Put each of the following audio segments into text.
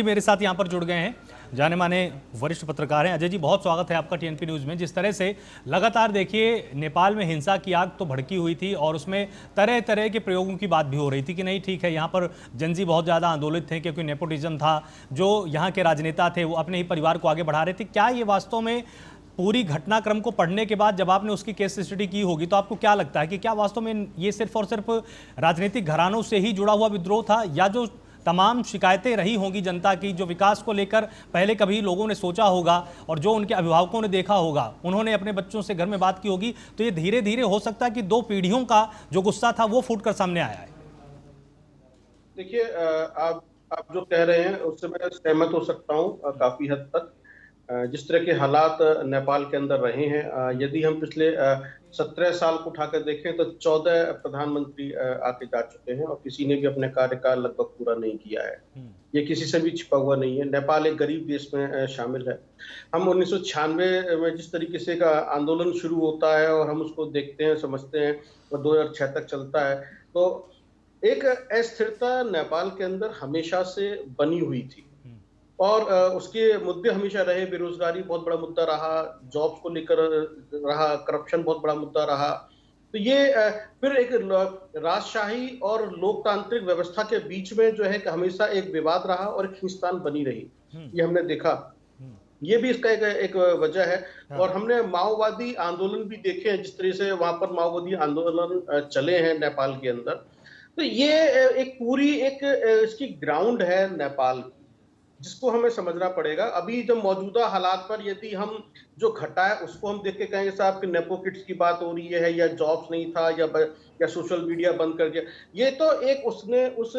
मेरे साथ यहाँ पर जुड़ गए हैं, जाने माने वरिष्ठ पत्रकार हैं। अजय जी, बहुत स्वागत है आपका टीएनपी न्यूज़ में। जिस तरह से लगातार देखिए नेपाल में हिंसा की आग तो भड़की हुई थी और उसमें तरह तरह के प्रयोगों की बात भी हो रही थी कि नहीं ठीक है, यहाँ पर जनजी बहुत ज़्यादा आंदोलित थे क्योंकि नेपोटिज्म था, जो यहाँ के राजनेता थे वो अपने ही परिवार को आगे बढ़ा रहे थे। क्या ये वास्तव में पूरी घटनाक्रम को पढ़ने के बाद जब आपने उसकी केस स्टडी की होगी तो आपको क्या लगता है कि क्या वास्तव में ये सिर्फ और सिर्फ राजनीतिक घरानों से ही जुड़ा हुआ विद्रोह था, या जो तमाम शिकायतें रही होंगी जनता की, जो विकास को लेकर पहले कभी लोगों ने सोचा होगा और जो उनके अभिभावकों ने देखा होगा, उन्होंने अपने बच्चों से घर में बात की होगी, तो ये धीरे धीरे हो सकता है कि 2 पीढ़ियों का जो गुस्सा था वो फूट कर सामने आया है? देखिए, आप जो कह रहे हैं उससे मैं सहमत हो सकता हूँ काफी हद तक। जिस तरह के हालात नेपाल के अंदर रहे हैं, यदि हम पिछले 17 साल को उठाकर देखें तो 14 प्रधानमंत्री आके जा चुके हैं और किसी ने भी अपने कार्यकाल लगभग पूरा नहीं किया है। ये किसी से भी छिपा हुआ नहीं है। नेपाल एक गरीब देश में शामिल है। हम 1996 में जिस तरीके से का आंदोलन शुरू होता है और हम उसको देखते हैं, समझते हैं और 2006 तक चलता है, तो एक अस्थिरता नेपाल के अंदर हमेशा से बनी हुई थी और उसके मुद्दे हमेशा रहे। बेरोजगारी बहुत बड़ा मुद्दा रहा, जॉब्स को लेकर रहा, करप्शन बहुत बड़ा मुद्दा रहा। तो ये फिर एक राजशाही और लोकतांत्रिक व्यवस्था के बीच में जो है कि हमेशा एक विवाद रहा और एक खींचतान बनी रही। ये हमने देखा, ये भी इसका एक वजह है। और हमने माओवादी आंदोलन भी देखे हैं, जिस तरह से वहां पर माओवादी आंदोलन चले हैं नेपाल के अंदर। तो ये एक पूरी एक इसकी ग्राउंड है नेपाल की, जिसको हमें समझना पड़ेगा। अभी जब मौजूदा हालात पर यदि हम जो घटा है उसको हम देख के कहेंगे साहब कि नेपो किड्स की बात हो रही है या जॉब्स नहीं था या सोशल मीडिया बंद कर दिया, ये तो एक उसने उस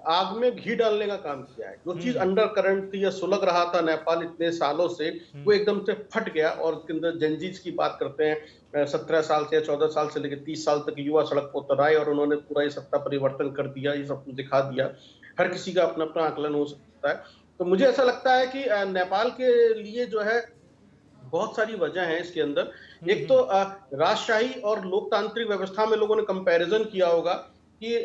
आग में घी डालने का काम किया है। जो चीज अंडर करंट थी या सुलग रहा था नेपाल इतने सालों से, वो एकदम से फट गया। और उसके अंदर जनजीज की बात करते हैं, 17 साल से 14 साल से लेकर 30 साल तक युवा सड़क पर उतर आए और उन्होंने पूरा ये सत्ता परिवर्तन कर दिया, ये सब कुछ दिखा दिया। हर किसी का अपना अपना आकलन हो सकता है। तो मुझे ऐसा लगता है कि नेपाल के लिए जो है बहुत सारी वजह है इसके अंदर। एक तो राजशाही और लोकतांत्रिक व्यवस्था में लोगों ने कंपैरिजन किया होगा कि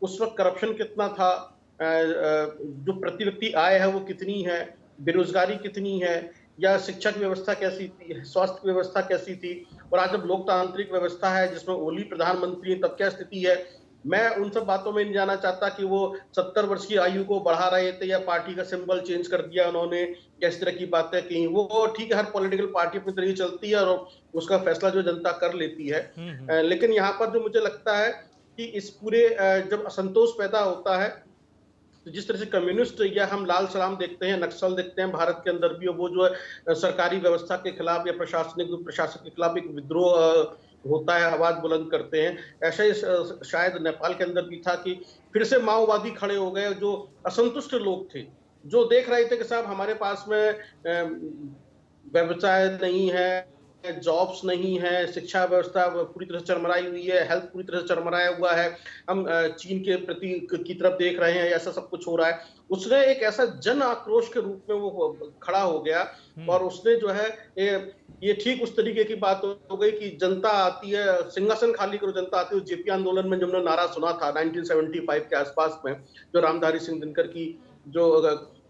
उस वक्त करप्शन कितना था, जो प्रति व्यक्ति आय है वो कितनी है, बेरोजगारी कितनी है, या शिक्षा की व्यवस्था कैसी थी, स्वास्थ्य की व्यवस्था कैसी थी। और आज जब लोकतांत्रिक व्यवस्था है जिसमें ओली प्रधानमंत्री है, तब क्या स्थिति है। मैं उन सब बातों में नहीं जाना चाहता कि वो 70 वर्ष की आयु को बढ़ा रहे थे या पार्टी का सिंबल चेंज कर दिया उन्होंने, या इस तरह की बातें की। वो ठीक है, हर पॉलिटिकल पार्टी अपनी तरीके चलती है और उसका फैसला जो जनता कर लेती है। लेकिन यहाँ पर जो मुझे लगता है कि इस पूरे जब असंतोष पैदा होता है, तो जिस तरह से कम्युनिस्ट या हम लाल सलाम देखते हैं, नक्सल देखते हैं भारत के अंदर भी, और वो जो है सरकारी व्यवस्था के खिलाफ या प्रशासन के खिलाफ एक विद्रोह होता है, आवाज बुलंद करते हैं। ऐसा ही शायद नेपाल के अंदर भी था कि फिर से माओवादी खड़े हो गए, जो असंतुष्ट लोग थे, जो देख रहे थे कि साहब हमारे पास में व्यवसाय नहीं है, जॉब्स नहीं है, शिक्षा व्यवस्था पूरी तरह से चरमराई हुई है, हेल्थ पूरी तरह से चरमराया हुआ है, हम चीन के प्रति की तरफ देख रहे हैं, ऐसा सब कुछ हो रहा है। उसने एक ऐसा जन आक्रोश के रूप में वो खड़ा हो गया और उसने जो है ये ठीक उस तरीके की बात हो गई कि जनता आती है, सिंहासन खाली करो, जनता आती है। जेपी आंदोलन में हमने नारा सुना था 1975 के आसपास में, जो रामधारी सिंह दिनकर की जो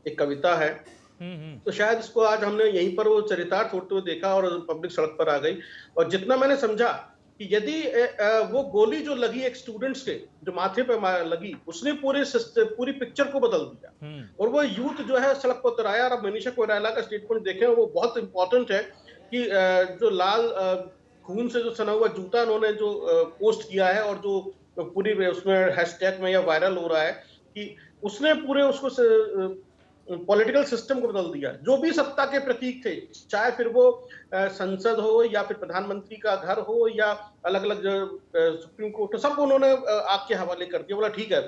एक कविता है, तो शायद इसको आज हमने यहीं पर वो चरितार्थ होते हुए देखा और पब्लिक सड़क पर आ गई। और जितना मैंने समझा कि यदि वो गोली जो लगी एक स्टूडेंट्स के जो माथे पे लगी, उसने पूरी पिक्चर को बदल दिया और वो यूथ जो है सड़क पर उतराया। और अब मनीषा कोइराला का स्टेटमेंट देखें, वो बहुत इंपॉर्टेंट है कि जो लाल खून से जो सना हुआ जूता उन्होंने जो पोस्ट किया है और जो पूरी उसमें हैशटैग में या वायरल हो रहा है कि उसने पूरे उसको पॉलिटिकल सिस्टम को बदल दिया। जो भी सत्ता के प्रतीक थे, चाहे फिर वो संसद हो या फिर प्रधानमंत्री का घर हो या अलग अलग सुप्रीम कोर्ट, सब उन्होंने आग के हवाले कर दिया। बोला ठीक है,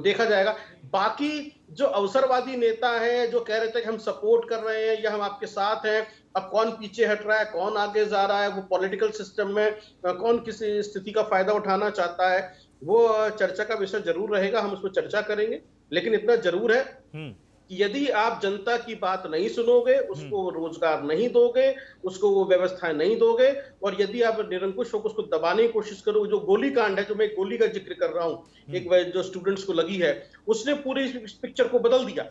देखा जाएगा। बाकी जो अवसरवादी नेता हैं जो कह रहे थे कि हम सपोर्ट कर रहे हैं या हम आपके साथ हैं, अब कौन पीछे हट रहा है, कौन आगे जा रहा है, वो पॉलिटिकल सिस्टम में कौन किस स्थिति का फायदा उठाना चाहता है, वो चर्चा का विषय जरूर रहेगा। हम उस पर चर्चा करेंगे, लेकिन इतना जरूर है कि यदि आप जनता की बात नहीं सुनोगे, उसको रोजगार नहीं दोगे, उसको वो व्यवस्थाएं नहीं दोगे, और यदि आप निरंकुश होकर उसको दबाने की कोशिश करोगे, जो गोलीकांड है, जो मैं गोली का जिक्र कर रहा हूं, एक जो स्टूडेंट्स को लगी है, उसने पूरी इस पिक्चर को बदल दिया।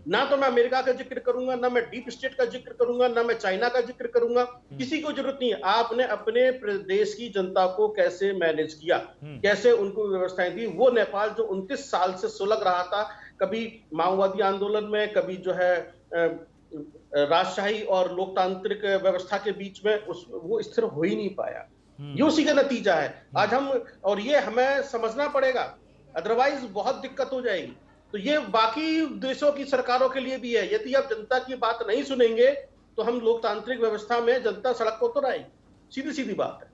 ना तो मैं अमेरिका का जिक्र करूंगा, ना मैं डीप स्टेट का जिक्र करूंगा, ना मैं चाइना का जिक्र करूंगा, किसी को जरूरत नहीं है। आपने अपने प्रदेश की जनता को कैसे मैनेज किया, कैसे उनको व्यवस्थाएं दी। वो नेपाल जो 29 साल से सुलग रहा था, कभी माओवादी आंदोलन में, कभी जो है राजशाही और लोकतांत्रिक व्यवस्था के बीच में, वो स्थिर हो ही नहीं पाया। ये उसी का नतीजा है आज हम, और ये हमें समझना पड़ेगा, अदरवाइज बहुत दिक्कत हो जाएगी। तो ये बाकी देशों की सरकारों के लिए भी है। यदि आप जनता की बात नहीं सुनेंगे तो हम लोकतांत्रिक व्यवस्था में जनता सड़क को उतर आएगी, सीधी सीधी बात है।